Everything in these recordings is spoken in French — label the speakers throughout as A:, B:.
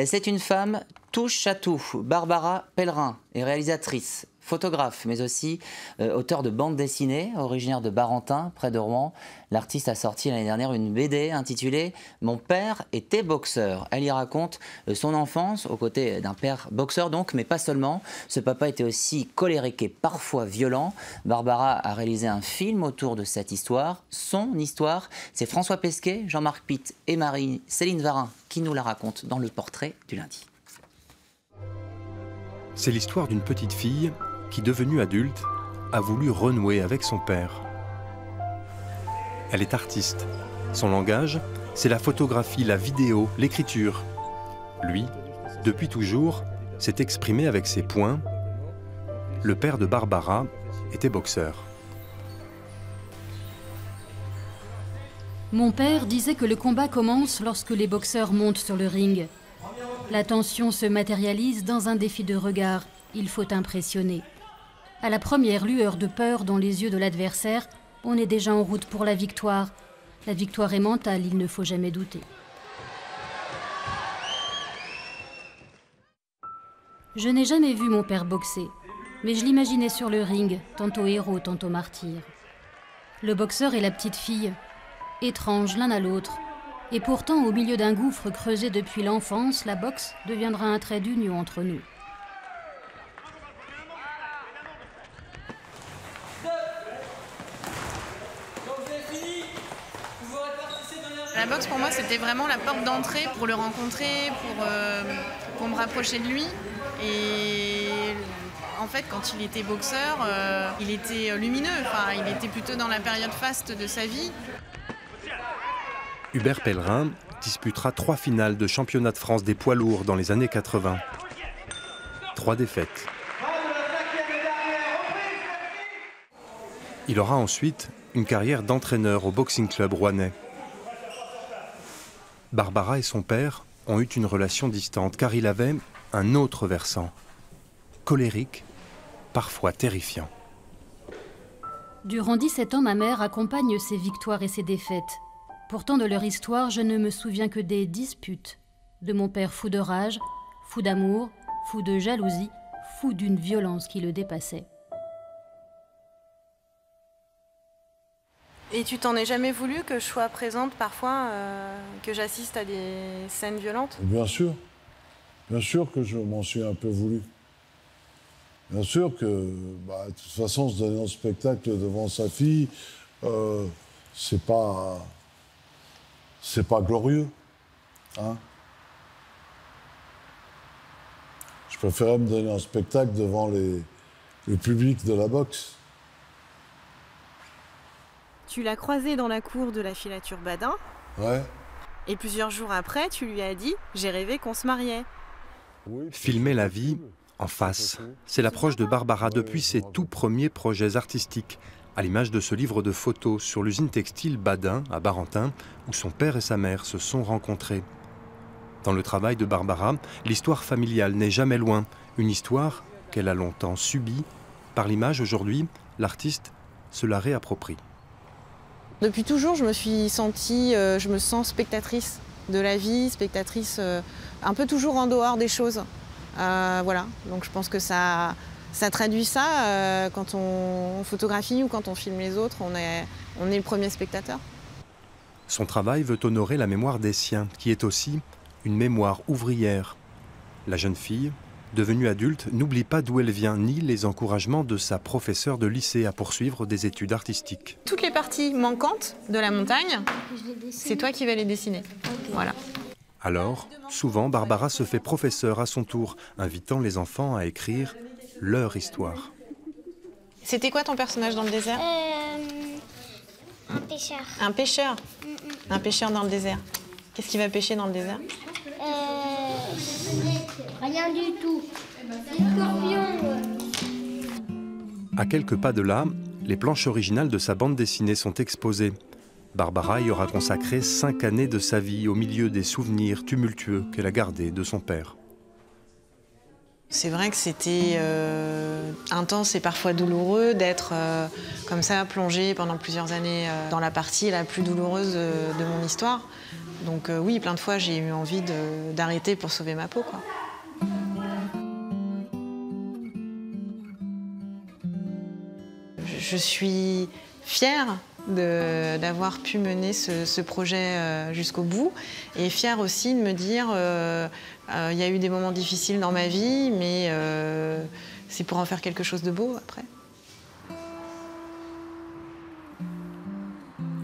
A: C'est une femme touche à tout. Barbara Pellerin est réalisatrice, photographe, mais aussi auteure de bande dessinée, originaire de Barentin, près de Rouen. L'artiste a sorti l'année dernière une BD intitulée « Mon père était boxeur ». Elle y raconte son enfance aux côtés d'un père boxeur donc, mais pas seulement. Ce papa était aussi colérique et parfois violent. Barbara a réalisé un film autour de cette histoire. Son histoire, c'est François Pesquet, Jean-Marc Pitt et Marie-Céline Varin qui nous la racontent dans le portrait du lundi.
B: C'est l'histoire d'une petite fille qui, devenue adulte, a voulu renouer avec son père. Elle est artiste. Son langage, c'est la photographie, la vidéo, l'écriture. Lui, depuis toujours, s'est exprimé avec ses poings. Le père de Barbara était boxeur.
C: Mon père disait que le combat commence lorsque les boxeurs montent sur le ring. La tension se matérialise dans un défi de regard. Il faut impressionner. À la première lueur de peur dans les yeux de l'adversaire, on est déjà en route pour la victoire. La victoire est mentale, il ne faut jamais douter. Je n'ai jamais vu mon père boxer, mais je l'imaginais sur le ring, tantôt héros, tantôt martyr. Le boxeur et la petite fille, étranges l'un à l'autre. Et pourtant, au milieu d'un gouffre creusé depuis l'enfance, la boxe deviendra un trait d'union entre nous.
D: La boxe pour moi c'était vraiment la porte d'entrée pour le rencontrer, pour me rapprocher de lui. Et en fait quand il était boxeur, il était lumineux, enfin, il était plutôt dans la période faste de sa vie.
B: Hubert Pellerin disputera 3 finales de championnat de France des poids lourds dans les années 80. 3 défaites. Il aura ensuite une carrière d'entraîneur au Boxing Club rouennais. Barbara et son père ont eu une relation distante car il avait un autre versant, colérique, parfois terrifiant.
C: Durant 17 ans, ma mère accompagne ses victoires et ses défaites. Pourtant, de leur histoire, je ne me souviens que des disputes. De mon père fou de rage, fou d'amour, fou de jalousie, fou d'une violence qui le dépassait.
D: Et tu t'en es jamais voulu que je sois présente parfois, que j'assiste à des scènes violentes?
E: Bien sûr que je m'en suis un peu voulu. Bien sûr que, de toute façon, se donner un spectacle devant sa fille, c'est pas glorieux, hein. Je préférais me donner un spectacle devant le public de la boxe.
D: Tu l'as croisé dans la cour de la filature Badin.
E: Ouais.
D: Et plusieurs jours après, tu lui as dit « J'ai rêvé qu'on se mariait ».
B: Filmer la vie en face, c'est l'approche de Barbara depuis ses tout premiers projets artistiques, à l'image de ce livre de photos sur l'usine textile Badin, à Barentin, où son père et sa mère se sont rencontrés. Dans le travail de Barbara, l'histoire familiale n'est jamais loin, une histoire qu'elle a longtemps subie. Par l'image, aujourd'hui, l'artiste se la réapproprie.
D: Depuis toujours, je me sens spectatrice de la vie, spectatrice un peu toujours en dehors des choses. Voilà, donc je pense que ça traduit ça. Quand on photographie ou quand on filme les autres, on est le premier spectateur.
B: Son travail veut honorer la mémoire des siens, qui est aussi une mémoire ouvrière. La jeune fille, devenue adulte, n'oublie pas d'où elle vient, ni les encouragements de sa professeure de lycée à poursuivre des études artistiques.
D: Toutes les parties manquantes de la montagne, c'est toi qui vas les dessiner. Okay. Voilà.
B: Alors, souvent, Barbara se fait professeure à son tour, invitant les enfants à écrire leur histoire.
D: C'était quoi ton personnage dans le désert?
F: Un pêcheur.
D: Un pêcheur? Un pêcheur dans le désert. Qu'est-ce qu'il va pêcher dans le désert?
F: Rien du tout. Scorpion.
B: À quelques pas de là, les planches originales de sa bande dessinée sont exposées. Barbara y aura consacré 5 années de sa vie au milieu des souvenirs tumultueux qu'elle a gardés de son père.
D: C'est vrai que c'était intense et parfois douloureux d'être comme ça plongée pendant plusieurs années dans la partie la plus douloureuse de mon histoire. Donc oui, plein de fois j'ai eu envie d'arrêter pour sauver ma peau, quoi. Je suis fière d'avoir pu mener ce projet jusqu'au bout et fière aussi de me dire il y a eu des moments difficiles dans ma vie, mais c'est pour en faire quelque chose de beau après.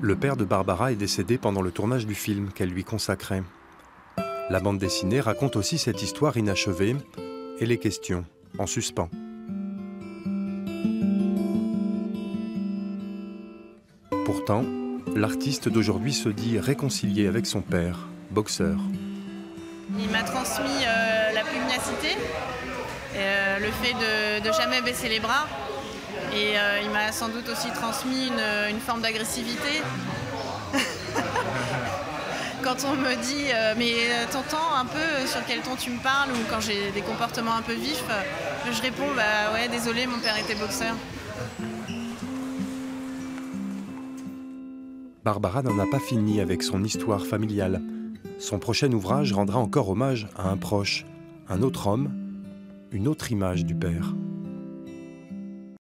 B: Le père de Barbara est décédé pendant le tournage du film qu'elle lui consacrait. La bande dessinée raconte aussi cette histoire inachevée et les questions en suspens. Pourtant, l'artiste d'aujourd'hui se dit réconcilié avec son père, boxeur.
D: Il m'a transmis la pugnacité, le fait de jamais baisser les bras. Et il m'a sans doute aussi transmis une forme d'agressivité. Quand on me dit mais t'entends un peu sur quel ton tu me parles, ou quand j'ai des comportements un peu vifs, je réponds bah ouais, désolé, mon père était boxeur.
B: Barbara n'en a pas fini avec son histoire familiale. Son prochain ouvrage rendra encore hommage à un proche, un autre homme, une autre image du père.